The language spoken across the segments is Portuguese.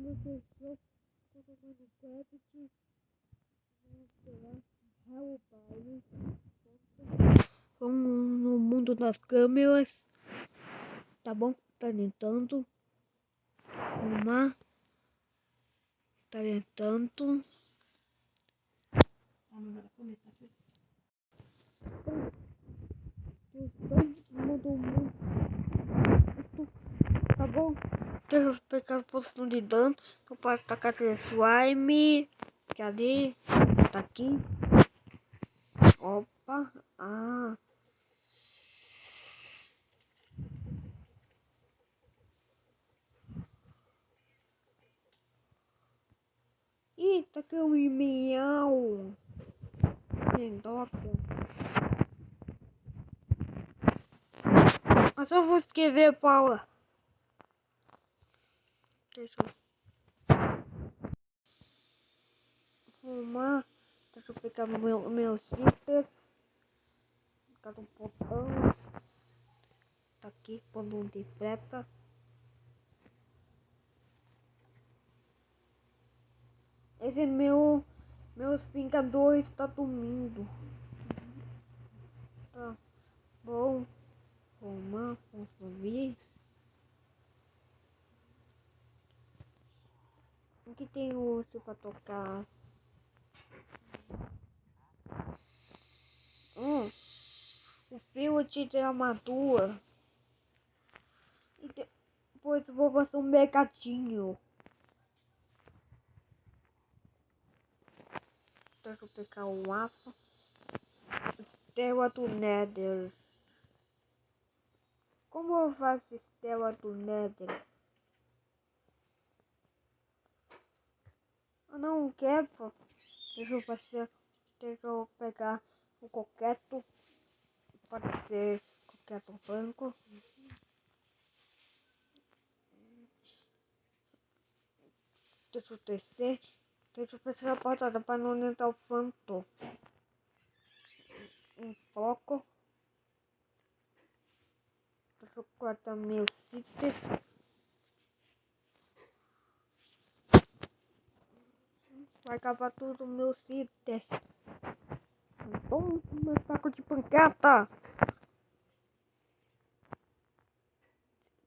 vocês estão colocando crédito, vamos no mundo das câmeras, tá bom? Tá tentando. Uma. Tá tentando. Todo mundo. Tá bom? Deixa eu pegar a posição de dano. Eu posso atacar aquele slime. Cadê? Tá aqui. Opa. Ah. Ih, tá aqui um miau. Mendoca. Mas eu vou escrever, Paula. Deixa eu arrumar. Deixa eu pegar meus itens. Cada um botão. Tá aqui, quando de preta. Esse é meus Vingadores tá dormindo. Tá bom. Vamos subir. Aqui tem urso pra tocar. O Pilot tem armadura. E depois eu vou fazer um mercadinho. Deixa eu pegar o aço. Estela do Nether. Como eu faço estela do Nether? Eu não quero. Deixa eu fazer. Deixa eu pegar o coqueto. Pode ser coqueto branco. Deixa eu descer. Deixa eu fechar a porta para não entrar o fanto. Um pouco. Deixa eu cortar meus itens. Vai acabar tudo meus itens. Bom, meu saco de pancada.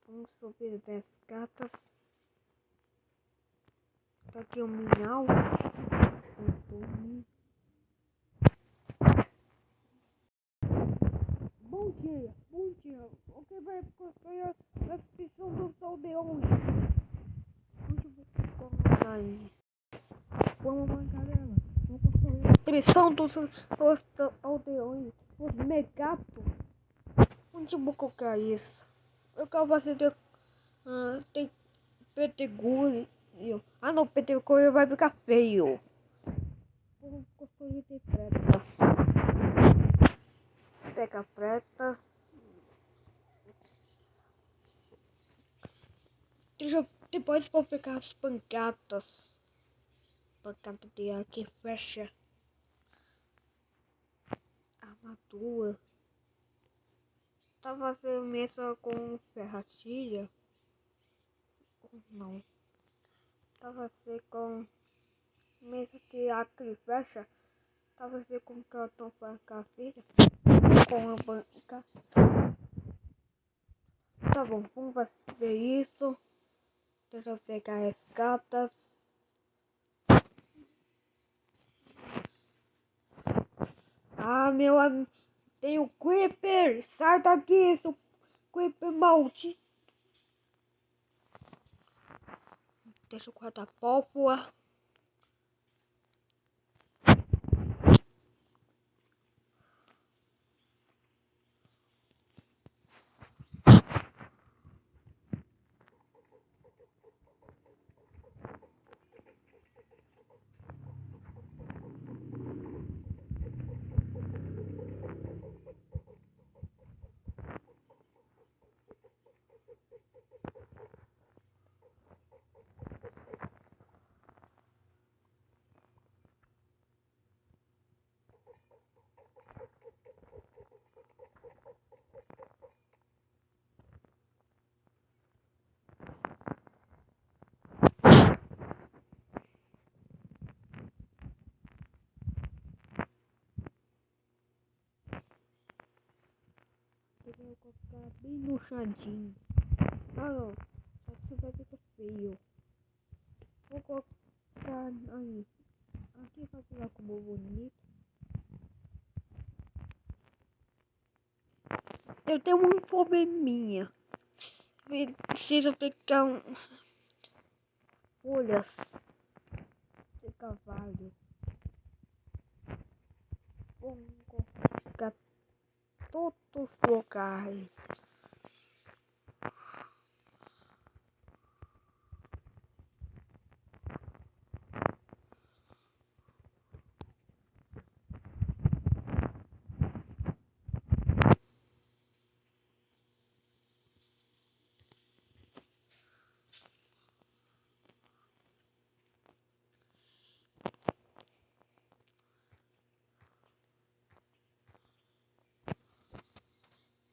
Vamos subir 10 gatas. Tá aqui o miau. Bom dia, bom dia. O que vai construir a expedição dos aldeões? Onde você coloca aí? Vamos lá, galera. Vamos construir a expedição dos aldeões. Os megatos. Onde eu vou colocar isso? Eu quero fazer tem pedregulho. Ah não, pedregulho vai ficar feio. Vamos construir de preta. Pega preta. Depois vou pegar as pancadas. Pancada de arco e flecha. Armadura. Tá fazendo mesa com ferratilha? Não. Tá fazendo com mesa de arco e flecha? Tá fazendo com cartão para cafeira? Com a banca. Tá bom, vamos fazer isso. Deixa eu pegar as cartas. Ah, meu amigo. Tem o Creeper. Sai daqui, seu Creeper maldito. Deixa eu guardar pólvora. queria colocar bem no chadinho. Ah não, só que vai ficar feio. Vou colocar aí. Aqui vai ficar como bonito. Eu tenho um probleminha. Preciso pegar folhas de cavalo. Vou colocar todos os locais.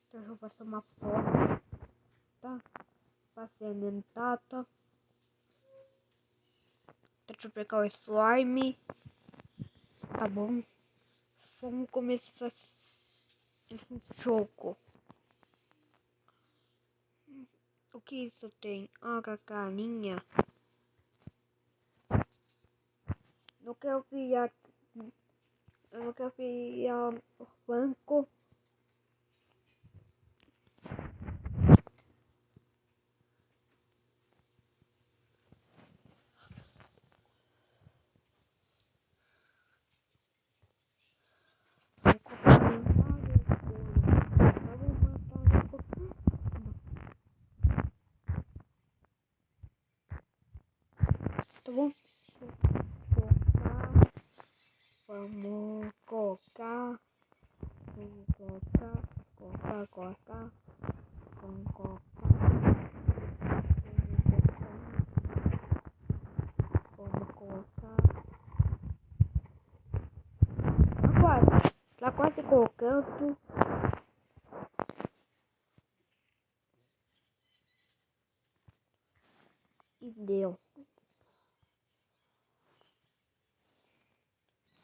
Deixa eu passar uma foto, tá? Passando em tata. Deixa eu pegar o slime. Tá bom? Vamos começar esse jogo. O que isso tem? Ah, cacaninha. Não quero pilhar. Eu não quero pilhar o banco. Tá bom? Vamos colocar. Vamos colocar. Vamos colocar. Vamos colocar. Tá quase colocando. E deu.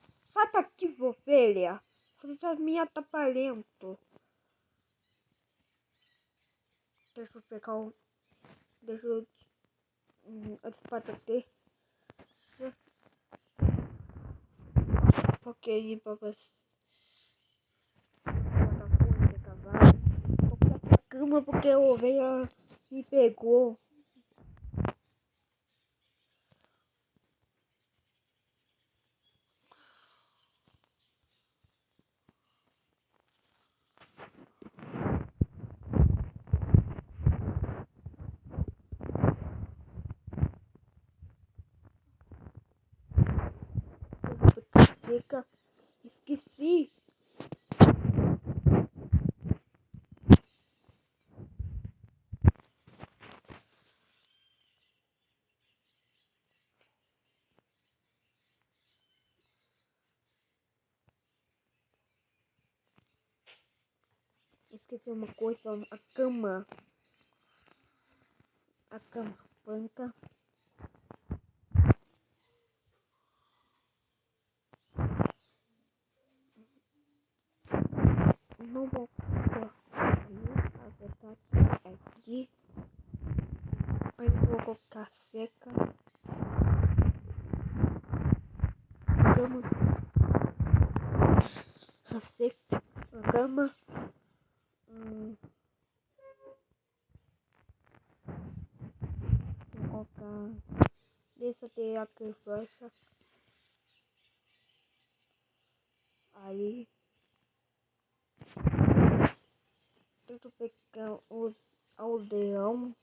Sai daqui, ovelha. Você tá me atrapalhando. Deixa eu pegar o. Deixa eu. A espada ter. Porque aí pra você. Tô com a cama porque a ovelha me pegou. Ficar seca. Esqueci. Esqueci uma coisa. A cama. A cama branca. Não vou colocar a verdade é aqui. Aí vou colocar seca. Cama. A seca. A cama. Vou colocar. Deixa eu ter aqui fecha. Aí. Deixa eu pegar os aldeões.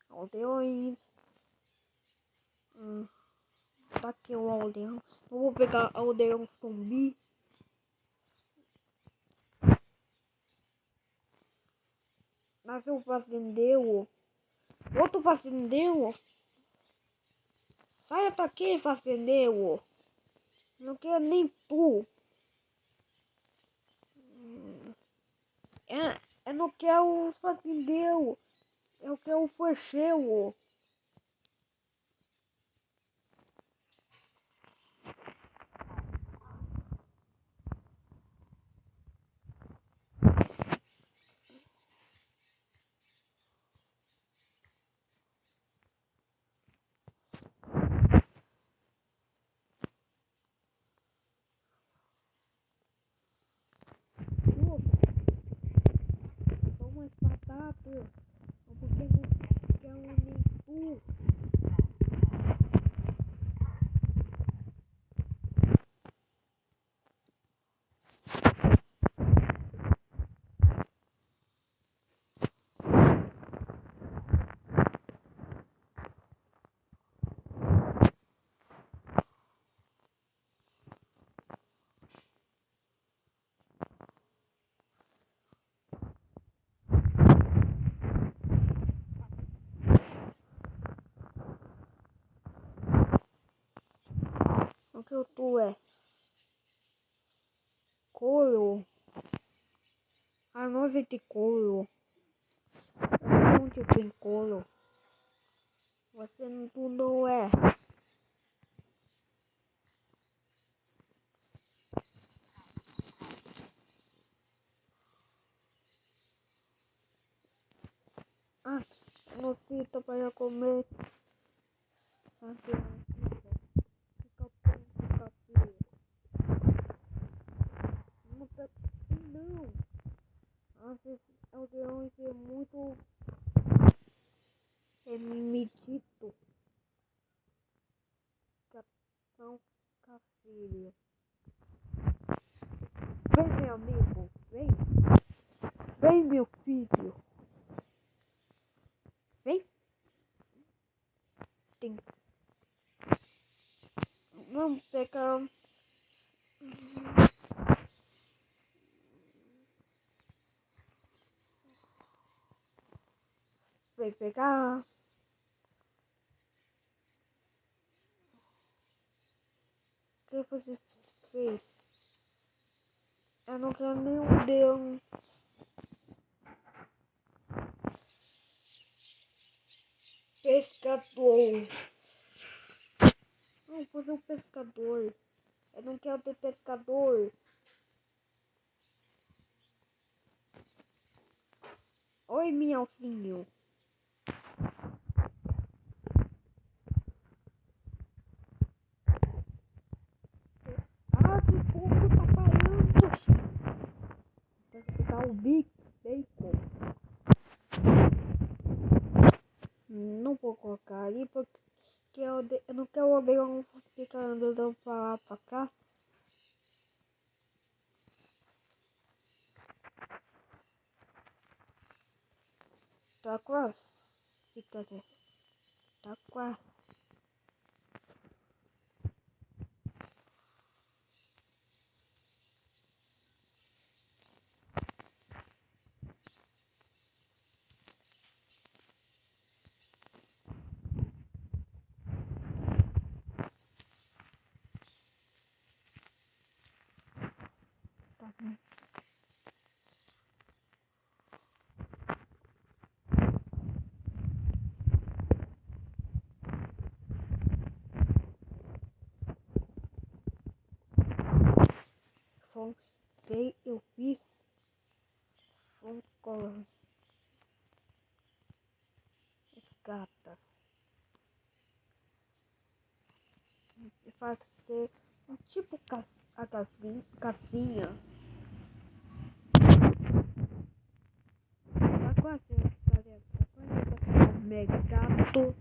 Aldeões. Tá aqui o aldeão. Eu vou pegar aldeão zumbi. Nasceu o fazendeiro. Outro fazendeiro. Saia daqui, fazendeiro. Não quero nem tu. Eu não quero o fazendeiro. Eu quero o fecheiro. quando tu é couro, a nós é de couro, onde tem couro, você não, tu não é. Ah, não fica para comer sangue, fica pão, fica frio. Não tá, não. Às vezes alguém é muito medito. Capitão Cafilho. Vem, meu amigo, vem. Vem, meu filho. Vem. Tem. Vamos pegar. Vem pegar. O que você fez? Eu não quero nenhum deus. Pescador. Não, você é um pescador. Eu não quero ter pescador. Oi, Miauzinho. Ah, que pouco tá parando. Tem que pegar o bacon. Não vou colocar ali porque eu não quero o bacon ficar andando pra lá pra cá. Tá quase, quer dizer, tá quase. Tá bom. Eu fiz com gatas. Eu fazer um tipo a casinha. Tá quase, tá quase mega gato.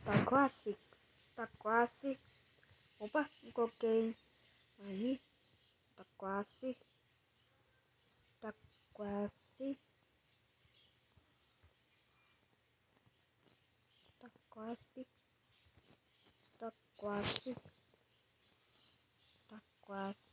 Tá quase, tá quase. Opa, coloquei aí. Tá quase, tá quase, tá quase, tá quase, tá quase.